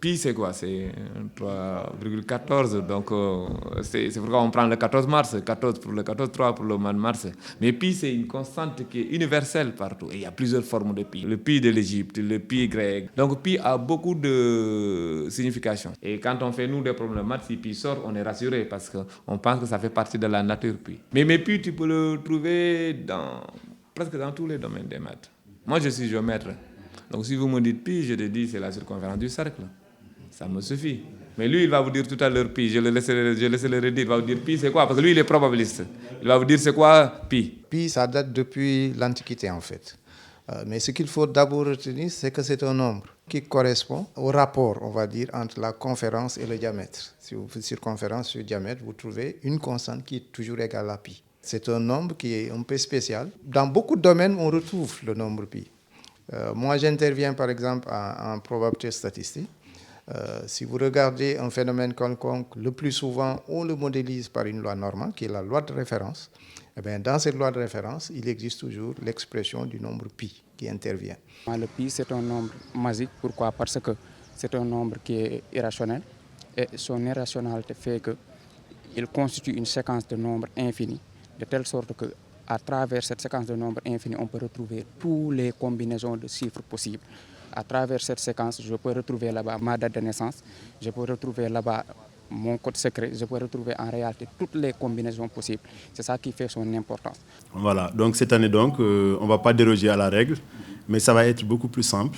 Pi, c'est quoi? C'est 3,14. Donc, c'est pourquoi on prend le 14 mars. 14 pour le 14, 3 pour le mois de mars. Mais pi, c'est une constante qui est universelle partout. Et il y a plusieurs formes de pi. Le pi de l'Égypte, le pi grec. Donc, pi a beaucoup de significations. Et quand on fait, nous, des problèmes de maths, si pi sort, on est rassuré parce qu'on pense que ça fait partie de la nature pi. Mais pi, tu peux le trouver presque dans tous les domaines des maths. Moi, je suis géomètre. Donc, si vous me dites pi, je te dis c'est la circonférence du cercle. Ça me suffit. Mais lui, il va vous dire tout à l'heure pi. Je laisserai le redire. Il va vous dire pi, c'est quoi? Parce que lui, il est probabiliste. Il va vous dire c'est quoi pi. Pi, ça date depuis l'Antiquité, en fait. Mais ce qu'il faut d'abord retenir, c'est que c'est un nombre qui correspond au rapport, on va dire, entre la conférence et le diamètre. Si vous faites circonférence sur diamètre, vous trouvez une constante qui est toujours égale à pi. C'est un nombre qui est un peu spécial. Dans beaucoup de domaines, on retrouve le nombre pi. Moi, j'interviens par exemple en probabilité statistique. Si vous regardez un phénomène quelconque, le plus souvent, on le modélise par une loi normale, qui est la loi de référence. Eh bien, dans cette loi de référence, il existe toujours l'expression du nombre pi qui intervient. Le pi, c'est un nombre magique. Pourquoi? Parce que c'est un nombre qui est irrationnel. Et son irrationalité fait qu'il constitue une séquence de nombres infinis, de telle sorte que à travers cette séquence de nombres infinis, on peut retrouver toutes les combinaisons de chiffres possibles. À travers cette séquence, je peux retrouver là-bas ma date de naissance, je peux retrouver là-bas mon code secret, je peux retrouver en réalité toutes les combinaisons possibles. C'est ça qui fait son importance. Voilà, donc cette année, on ne va pas déroger à la règle, mais ça va être beaucoup plus simple.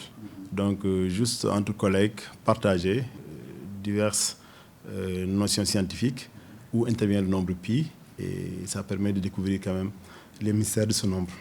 Donc, juste entre collègues, partager diverses notions scientifiques où intervient le nombre pi, et ça permet de découvrir quand même les mystères de ce nombre.